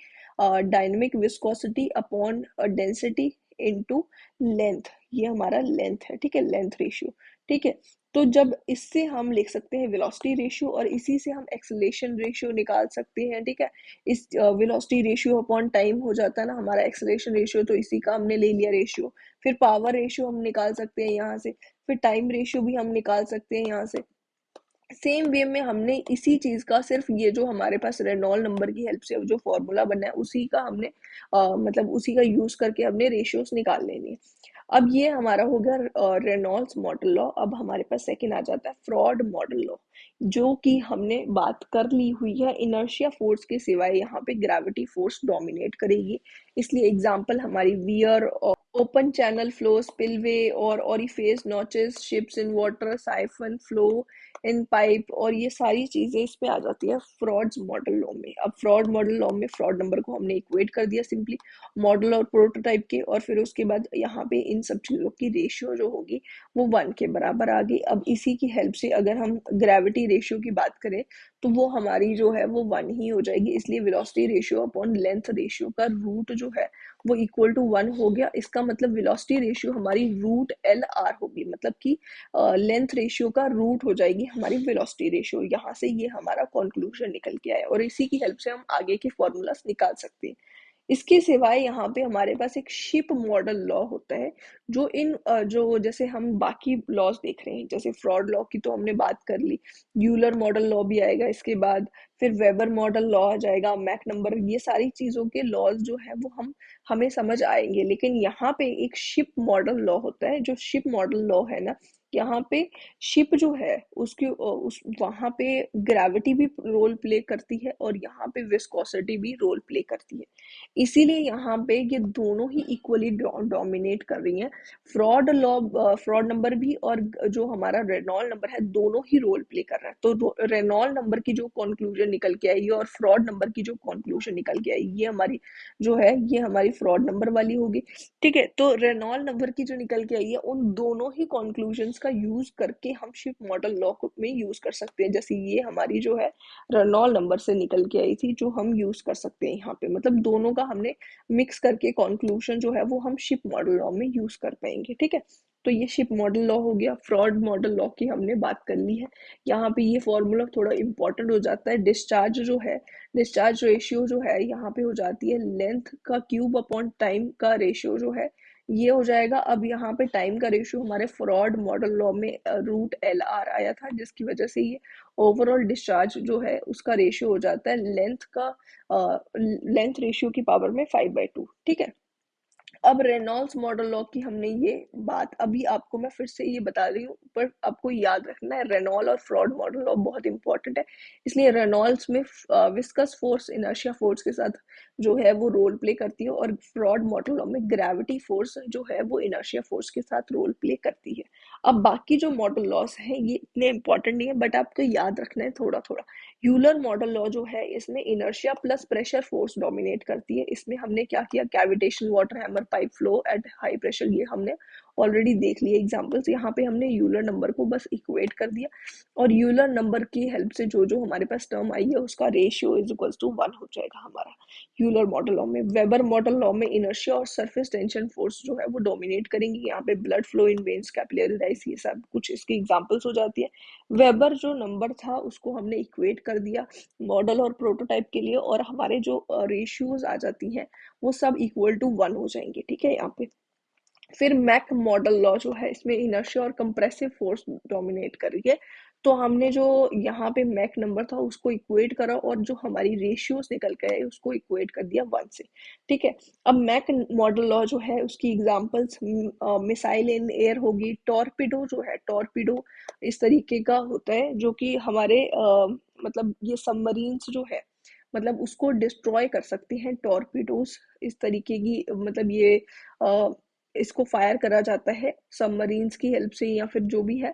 dynamic viscosity upon density into length. ये हमारा लेंथ है, ठीक है, लेंथ रेशियो, ठीक है। तो जब इससे हम लिख सकते हैं वेलोसिटी रेशियो और इसी से हम एक्सेलरेशन रेशियो निकाल सकते हैं, ठीक है। इस वेलोसिटी रेशियो अपॉन टाइम हो जाता है ना हमारा एक्सेलरेशन रेशियो, तो इसी का हमने ले लिया रेशियो। फिर पावर रेशियो हम निकाल सकते हैं यहाँ से, फिर टाइम रेशियो भी हम निकाल सकते हैं यहाँ से। सेम वे में हमने इसी चीज का सिर्फ ये जो हमारे पास रेनॉल्ड नंबर की हेल्प से जो फॉर्मूला बना है उसी का हमने मतलब उसी का यूज करके हमने रेशियोज निकाल लेनी है। अब ये हमारा हो गया रेनॉल्ड्स मॉडल लॉ। अब हमारे पास सेकंड आ जाता है फ्रॉड मॉडल लॉ, जो कि हमने बात कर ली हुई है। इनर्शिया फोर्स के सिवाय यहाँ पे ग्रेविटी फोर्स डोमिनेट करेगी, इसलिए एग्जांपल हमारी वियर और ओपन चैनल फ्लो, स्पिलवे और orifice notches, ships in water, siphon flow in pipe, और ये सारी चीजें इस पे आ जाती है फ्रॉड्स मॉडल लॉ में। अब फ्रॉड मॉडल लॉ में फ्रॉड नंबर को हमने इक्वेट कर दिया सिंपली मॉडल और प्रोटोटाइप के, और फिर उसके बाद यहाँ पे इन सब चीजों की रेशियो जो होगी वो 1 के बराबर आ गई। अब इसी की हेल्प से अगर हम ग्रेविटी रेशियो की बात करें तो वो हमारी जो है वो 1 ही हो जाएगी, इसलिए velocity ratio upon length ratio का रूट जो है वो इक्वल टू 1 हो गया। इसका मतलब वेलोसिटी रेशियो हमारी रूट एल आर होगी, मतलब कि लेंथ रेशियो का रूट हो जाएगी हमारी वेलोसिटी रेशियो। यहाँ से ये हमारा कंक्लूजन निकल के आया और इसी की हेल्प से हम आगे के फॉर्मूलास निकाल सकते हैं। इसके सिवाय यहाँ पे हमारे पास एक शिप मॉडल लॉ होता है, जो जो जैसे हम बाकी लॉज देख रहे हैं, जैसे फ्रॉड लॉ की तो हमने बात कर ली, यूलर मॉडल लॉ भी आएगा इसके बाद, फिर वेबर मॉडल लॉ आ जाएगा, मैक नंबर, ये सारी चीजों के लॉज जो है वो हमें समझ आएंगे। लेकिन यहाँ पे एक शिप मॉडल लॉ होता है, जो शिप मॉडल लॉ है ना, यहाँ पे शिप जो है उसकी उस वहां पे ग्रेविटी भी रोल प्ले करती है और यहाँ पे विस्कोसिटी भी रोल प्ले करती है, इसीलिए यहाँ पे ये दोनों ही इक्वली डोमिनेट कर रही हैं। फ्रॉड लॉ, फ्रॉड नंबर भी और जो हमारा रेनॉल्ड नंबर है दोनों ही रोल प्ले कर रहा है। तो रेनॉल्ड नंबर की जो कंक्लूजन निकल के आई और फ्रॉड नंबर की जो कंक्लूजन निकल के आई, ये हमारी जो है ये हमारी फ्रॉड नंबर वाली होगी, ठीक है। तो रेनॉल्ड नंबर की जो निकल के आई है उन दोनों ही कंक्लूजन्स का यूज करके हम शिप मॉडल लॉ में यूज कर सकते हैं। जैसे ये हमारी जो है रेनॉल्ड नंबर से निकल के आई थी, जो हम यूज कर सकते हैं यहाँ पे, मतलब दोनों का हमने मिक्स करके कंक्लूजन जो है वो हम शिप मॉडल लॉ में यूज कर पाएंगे, ठीक है। तो ये शिप मॉडल लॉ हो गया। फ्रॉड मॉडल लॉ की हमने बात कर ली है। यहाँ पे ये फॉर्मूला थोड़ा इंपॉर्टेंट हो जाता है। डिस्चार्ज जो है, डिस्चार्ज रेशियो जो है यहाँ पे हो जाती है लेंथ का क्यूब अपॉन टाइम का रेशियो जो है ये हो जाएगा। अब यहाँ पे टाइम का रेशियो हमारे फ्रॉड मॉडल लॉ में रूट एल आर आया था, जिसकी वजह से ये ओवरऑल डिस्चार्ज जो है उसका रेशियो हो जाता है लेंथ रेशियो की पावर में 5/2, ठीक है। अब रेनॉल्ड्स मॉडल लॉ की हमने ये बात अभी आपको मैं फिर से ये बता रही हूँ, पर आपको याद रखना है रेनॉल्ड और फ्रॉड मॉडल लॉ बहुत इंपॉर्टेंट है। इसलिए रेनॉल्ड्स में विस्कस फोर्स इनर्शिया फोर्स के साथ जो है वो रोल प्ले करती है, और फ्रॉड मॉडल लॉ में ग्रेविटी फोर्स जो है वो इनर्शिया फोर्स के साथ रोल प्ले करती है। अब बाकी जो मॉडल लॉस हैं ये इतने इंपॉर्टेंट नहीं है, बट आपको याद रखना है थोड़ा थोड़ा। यूलर मॉडल लॉ जो है इसमें inertia plus pressure force dominate करती है। इसमें हमने क्या किया, cavitation water hammer pipe flow at high pressure, ये हमने ऑलरेडी देख लिए एग्जांपल्स। यहाँ पे हमने यूलर नंबर को बस इक्वेट कर दिया, और यूलर नंबर की हेल्प से जो जो हमारे पास टर्म आई है उसका रेशियो इज इक्वल्स टू 1 हो जाएगा हमारा यूलर मॉडल लॉ में। वेबर मॉडल लॉ में इनर्शिया और सरफेस टेंशन फोर्स जो है वो डोमिनेट करेंगे। यहाँ पे blood flow in veins, capillary rise, ये सब कुछ इसकी एग्जांपल्स हो जाती है। वेबर जो नंबर था उसको हमने इक्वेट कर दिया मॉडल और प्रोटोटाइप के लिए, और हमारे जो रेशियोज आ जाती हैं वो सब इक्वल टू 1 हो जाएंगे, ठीक है। यहाँ पे फिर मैक मॉडल लॉ जो है इसमें इनर्शिया और कंप्रेसिव फोर्स डोमिनेट कर रही है। तो हमने जो यहाँ पे मैक नंबर था उसको इक्वेट करा, और जो हमारी रेशियोज निकल के आए उसको इक्वेट कर दिया 1 से, ठीक है। अब मैक मॉडल लॉ जो है उसकी एग्जांपल्स मिसाइल इन एयर होगी, टॉर्पिडो जो है, टॉर्पिडो इस तरीके का होता है जो कि हमारे मतलब ये सबमरीन्स जो है मतलब उसको डिस्ट्रॉय कर सकते हैं टॉर्पिडोज, इस तरीके की मतलब ये अ, इसको फायर करा जाता है सबमरीन्स की हेल्प से या फिर जो भी है।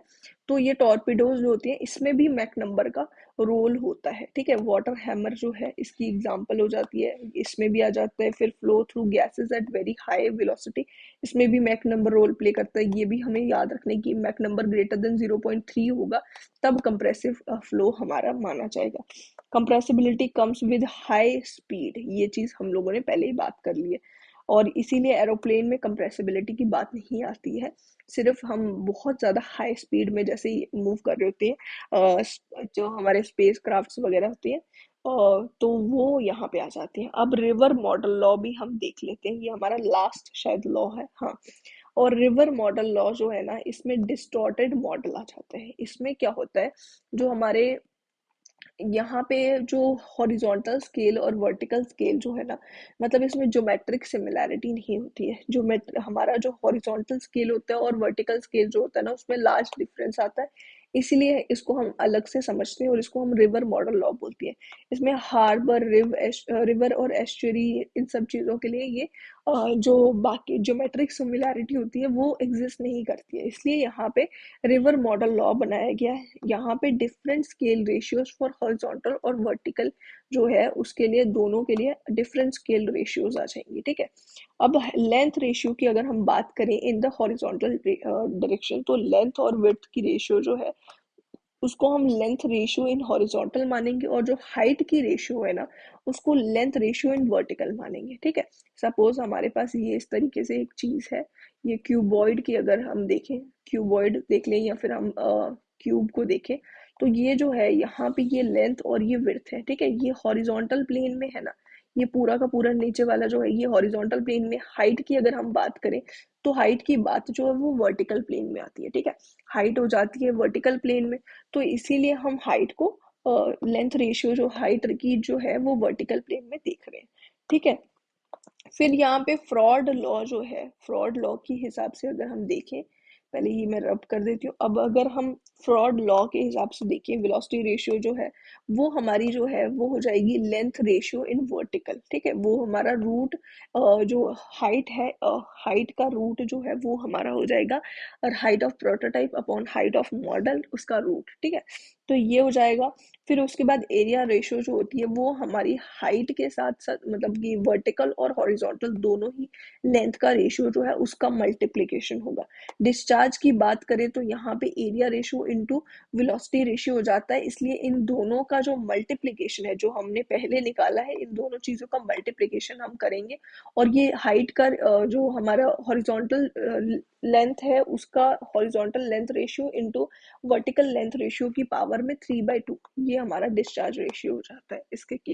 तो ये टॉर्पिडोज जो होती हैं इसमें भी मैक नंबर का रोल होता है, ठीक है। वाटर हैमर जो है इसकी एग्जांपल हो जाती है, इसमें भी आ जाता है। फिर flow through gases at very high velocity, इसमें भी मैक नंबर रोल प्ले करता है। ये भी हमें याद रखने की मैक नंबर ग्रेटर देन 0.3 होगा तब कंप्रेसिव फ्लो हमारा माना जाएगा। Compressibility comes with high speed, ये चीज हम लोगों ने पहले ही बात कर ली है। और इसीलिए एरोप्लेन में कंप्रेसिबिलिटी की बात नहीं आती है। सिर्फ हम बहुत ज़्यादा हाई स्पीड में जैसे ही मूव कर रहे होते हैं, जो हमारे स्पेस क्राफ्ट्स वगैरह होती हैं, तो वो यहाँ पे आ जाती हैं। अब रिवर मॉडल लॉ भी हम देख लेते हैं, ये हमारा लास्ट शायद लॉ है, हाँ। और रिवर मॉडल लॉ जो है ना, इसमें डिस्टॉर्टेड मॉडल आ जाते हैं। इसमें क्या होता है, जो हमारे यहाँ पे जो हॉरिजॉन्टल स्केल और वर्टिकल स्केल जो है ना, मतलब इसमें ज्योमेट्रिक सिमिलैरिटी नहीं होती है। जो हमारा जो हॉरिजॉन्टल स्केल होता है और वर्टिकल स्केल जो होता है ना, उसमें लार्ज डिफरेंस आता है। इसीलिए इसको हम अलग से समझते हैं और इसको हम रिवर मॉडल लॉ बोलते हैं। इसमें हार्बर, रिवर और एस्चुरी, इन सब चीज़ों के लिए ये जो बाकी ज्योमेट्रिक सिमिलैरिटी होती है वो एग्जिस्ट नहीं करती है। इसलिए यहाँ पे रिवर मॉडल लॉ बनाया गया है। यहाँ पे different scale ratios for horizontal और वर्टिकल जो है, उसके लिए दोनों के लिए डिफरेंट स्केल रेशियोज आ जाएंगे, ठीक है। अब लेंथ रेशियो की अगर हम बात करें इन द हॉरिजॉन्टल डायरेक्शन, तो लेंथ और विड्थ की रेशियो जो है, उसको हम लेंथ रेशियो इन हॉरिजॉन्टल मानेंगे, और जो हाइट की रेशियो है ना, उसको लेंथ रेशियो इन वर्टिकल मानेंगे, ठीक है। सपोज हमारे पास ये इस तरीके से एक चीज है, ये क्यूबॉइड की अगर हम देखें, क्यूबॉइड देख लें या फिर हम क्यूब को देखें, तो ये जो है यहाँ पे ये लेंथ और ये विड्थ है, ठीक है। ये हॉरिजॉन्टल प्लेन में है ना, ये पूरा का पूरा नीचे वाला जो है ये हॉरिजॉन्टल प्लेन में। हाइट की अगर हम बात करें, तो हाइट की बात जो है वो वर्टिकल प्लेन में आती है, ठीक है। हाइट हो जाती है वर्टिकल प्लेन में, तो इसीलिए हम हाइट को, लेंथ रेशियो जो हाइट की जो है वो वर्टिकल प्लेन में देख रहे हैं, ठीक है। फिर यहाँ पे फ्रॉड लॉ जो है, फ्रॉड लॉ के हिसाब से अगर हम देखें, पहले ये मैं रब कर देती हूँ। अब अगर हम फ्रॉड लॉ के हिसाब से देखें, वेलोसिटी रेशियो जो है वो हमारी जो है वो हो जाएगी लेंथ रेशियो इन वर्टिकल, ठीक है। वो हमारा रूट, जो हाइट है, हाइट का रूट जो है वो हमारा हो जाएगा, और height of prototype upon height of model, उसका रूट, ठीक है। तो ये हो जाएगा। फिर उसके बाद एरिया रेशियो जो होती है वो हमारी हाइट के साथ साथ, मतलब कि वर्टिकल और हॉरिजॉन्टल दोनों ही लेंथ का रेशियो जो है उसका मल्टीप्लिकेशन होगा। डिस्चार्ज की बात करें तो यहाँ पे area ratio into velocity ratio हो जाता है। इसलिए इन दोनों का जो मल्टीप्लिकेशन है, जो हमने पहले निकाला है, इन दोनों चीज़ों का मल्टीप्लिकेशन हम करेंगे, और ये हाइट का जो हमारा हॉरिजॉन्टल लेंथ है उसका horizontal length ratio into vertical length ratio की पावर में 3/2, ये हमारा डिस्चार्ज रेशियो हो जाता है इसके केस।